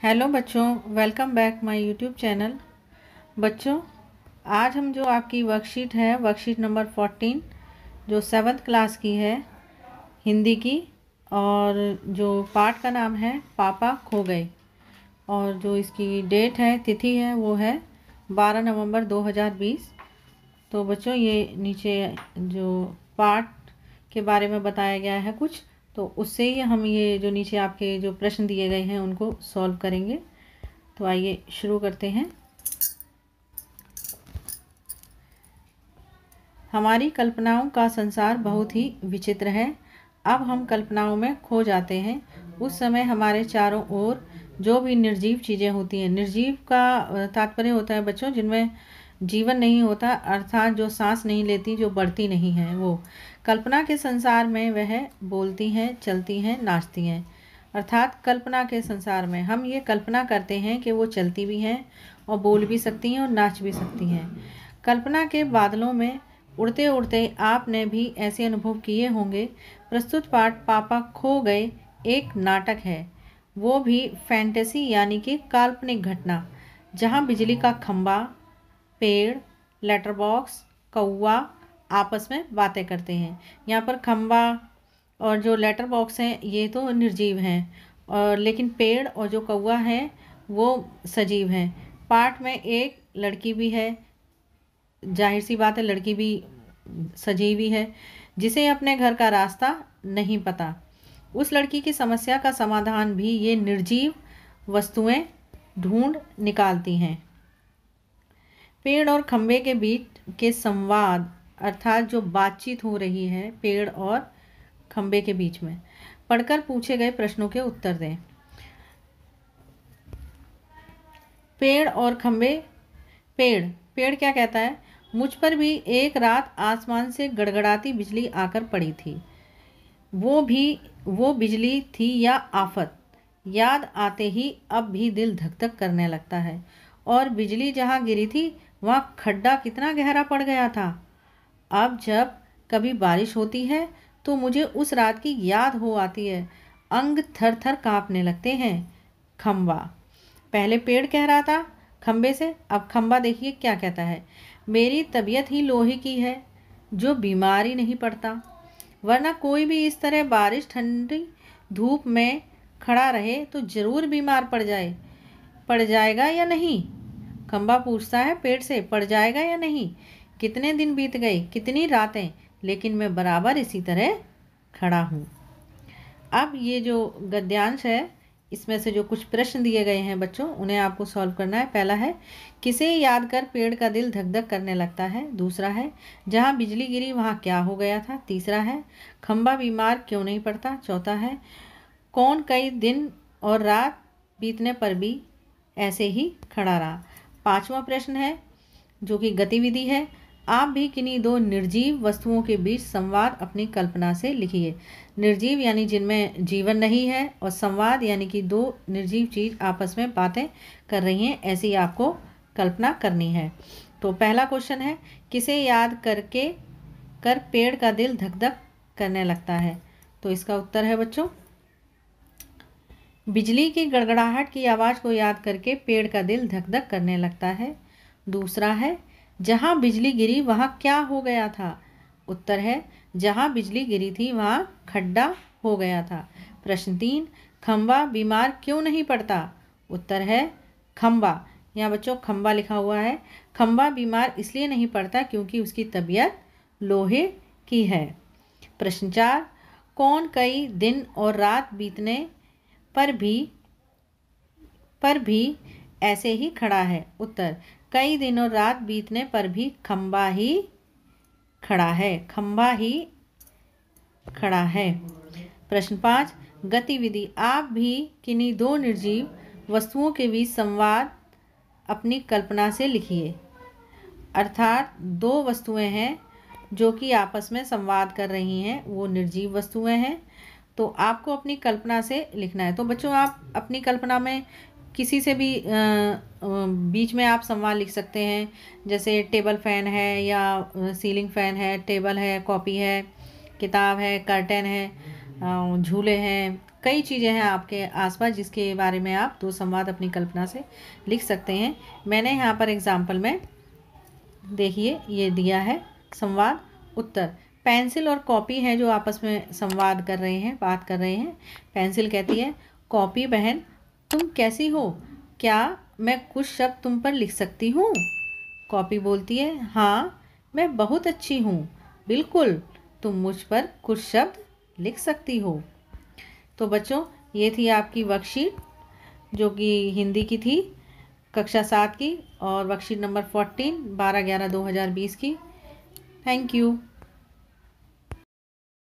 Hello बच्चों, welcome back my YouTube channel. बच्चों, आज हम जो आपकी वर्कशीट है, वर्कशीट नंबर 14 जो 7th क्लास की है हिंदी की, और जो पाठ का नाम है पापा खो गए, और जो इसकी डेट है, तिथि है, वो है 12 नवंबर 2020। तो बच्चों, ये नीचे जो पाठ के बारे में बताया गया है कुछ, तो उससे ही हम ये जो नीचे आपके जो प्रश्न दिए गए हैं उनको सॉल्व करेंगे। तो आइए शुरू करते हैं। हमारी कल्पनाओं का संसार बहुत ही विचित्र है। अब हम कल्पनाओं में खो जाते हैं। उस समय हमारे चारों ओर जो भी निर्जीव चीज़ें होती हैं, निर्जीव का तात्पर्य होता है बच्चों जिनमें जीवन नहीं होता, अर्थात जो सांस नहीं लेती, जो बढ़ती नहीं है, वो कल्पना के संसार में वह बोलती हैं, चलती हैं, नाचती हैं। अर्थात कल्पना के संसार में हम ये कल्पना करते हैं कि वो चलती भी हैं और बोल भी सकती हैं और नाच भी सकती हैं। कल्पना के बादलों में उड़ते उड़ते आपने भी ऐसे अनुभव किए होंगे। प्रस्तुत पाठ पापा खो गए एक नाटक है, वो भी फैंटेसी यानी कि काल्पनिक घटना, जहाँ बिजली का खंभा, पेड़, लेटर बॉक्स, कौवा आपस में बातें करते हैं। यहाँ पर खंभा और जो लेटर बॉक्स हैं ये तो निर्जीव हैं, और लेकिन पेड़ और जो कौवा है वो सजीव हैं। पाठ में एक लड़की भी है, जाहिर सी बात है लड़की भी सजीव ही है, जिसे अपने घर का रास्ता नहीं पता। उस लड़की की समस्या का समाधान भी ये निर्जीव वस्तुएं ढूंढ निकालती हैं। पेड़ और खंबे के बीच के संवाद, अर्थात जो बातचीत हो रही है पेड़ और खंबे के बीच में, पढ़कर पूछे गए प्रश्नों के उत्तर दें। पेड़ और खंबे। पेड़ पेड़ क्या कहता है? मुझ पर भी एक रात आसमान से गड़गड़ाती बिजली आकर पड़ी थी। वो बिजली थी या आफत? याद आते ही अब भी दिल धक धक करने लगता है। और बिजली जहाँ गिरी थी वहाँ खड्डा कितना गहरा पड़ गया था। अब जब कभी बारिश होती है तो मुझे उस रात की याद हो आती है। अंग थर थर कांपने लगते हैं। खंबा। पहले पेड़ कह रहा था खंबे से, अब खंबा देखिए क्या कहता है। मेरी तबीयत ही लोहे की है, जो बीमार ही नहीं पड़ता, वरना कोई भी इस तरह बारिश ठंडी धूप में खड़ा रहे तो जरूर बीमार पड़ जाएगा या नहीं? खंबा पूछता है पेड़ से, पड़ जाएगा या नहीं? कितने दिन बीत गए, कितनी रातें, लेकिन मैं बराबर इसी तरह खड़ा हूँ। अब ये जो गद्यांश है, इसमें से जो कुछ प्रश्न दिए गए हैं बच्चों, उन्हें आपको सॉल्व करना है। पहला है, किसे याद कर पेड़ का दिल धक धक करने लगता है? दूसरा है, जहाँ बिजली गिरी वहाँ क्या हो गया था? तीसरा है, खंबा बीमार क्यों नहीं पड़ता? चौथा है, कौन कई दिन और रात बीतने पर भी ऐसे ही खड़ा रहा? पांचवा प्रश्न है जो कि गतिविधि है। आप भी किन्हीं दो निर्जीव वस्तुओं के बीच संवाद अपनी कल्पना से लिखिए। निर्जीव यानी जिनमें जीवन नहीं है, और संवाद यानी कि दो निर्जीव चीज आपस में बातें कर रही हैं, ऐसी आपको कल्पना करनी है। तो पहला क्वेश्चन है, किसे याद कर पेड़ का दिल धक धक करने लगता है? तो इसका उत्तर है बच्चों, बिजली की गड़गड़ाहट की आवाज़ को याद करके पेड़ का दिल धक धक करने लगता है। दूसरा है, जहाँ बिजली गिरी वहाँ क्या हो गया था? उत्तर है, जहाँ बिजली गिरी थी वहाँ खड्डा हो गया था। प्रश्न 3, खंबा बीमार क्यों नहीं पड़ता? उत्तर है, खंबा, यहाँ बच्चों खंबा लिखा हुआ है, खंबा बीमार इसलिए नहीं पड़ता क्योंकि उसकी तबीयत लोहे की है। प्रश्न 4, कौन कई दिन और रात बीतने पर भी ऐसे ही खड़ा है? उत्तर, कई दिन और रात बीतने पर भी खंबा ही खड़ा है, खंबा ही खड़ा है। प्रश्न 5, गतिविधि। आप भी किन्हीं दो निर्जीव वस्तुओं के बीच संवाद अपनी कल्पना से लिखिए। अर्थात दो वस्तुएं हैं जो कि आपस में संवाद कर रही हैं, वो निर्जीव वस्तुएं हैं, तो आपको अपनी कल्पना से लिखना है। तो बच्चों, आप अपनी कल्पना में किसी से भी बीच में आप संवाद लिख सकते हैं, जैसे टेबल फैन है या सीलिंग फैन है, टेबल है, कॉपी है, किताब है, कर्टन है, झूले हैं, कई चीज़ें हैं आपके आसपास जिसके बारे में आप दो संवाद अपनी कल्पना से लिख सकते हैं। मैंने यहाँ पर एग्जाम्पल में देखिए ये दिया है संवाद उत्तर। पेंसिल और कॉपी हैं जो आपस में संवाद कर रहे हैं, बात कर रहे हैं। पेंसिल कहती है, कॉपी बहन तुम कैसी हो, क्या मैं कुछ शब्द तुम पर लिख सकती हूँ। कॉपी बोलती है, हाँ मैं बहुत अच्छी हूँ, बिल्कुल तुम मुझ पर कुछ शब्द लिख सकती हो। तो बच्चों ये थी आपकी वर्कशीट जो कि हिंदी की थी, कक्षा 7 की, और वर्कशीट नंबर 14 12/11/2020 की। Thank you.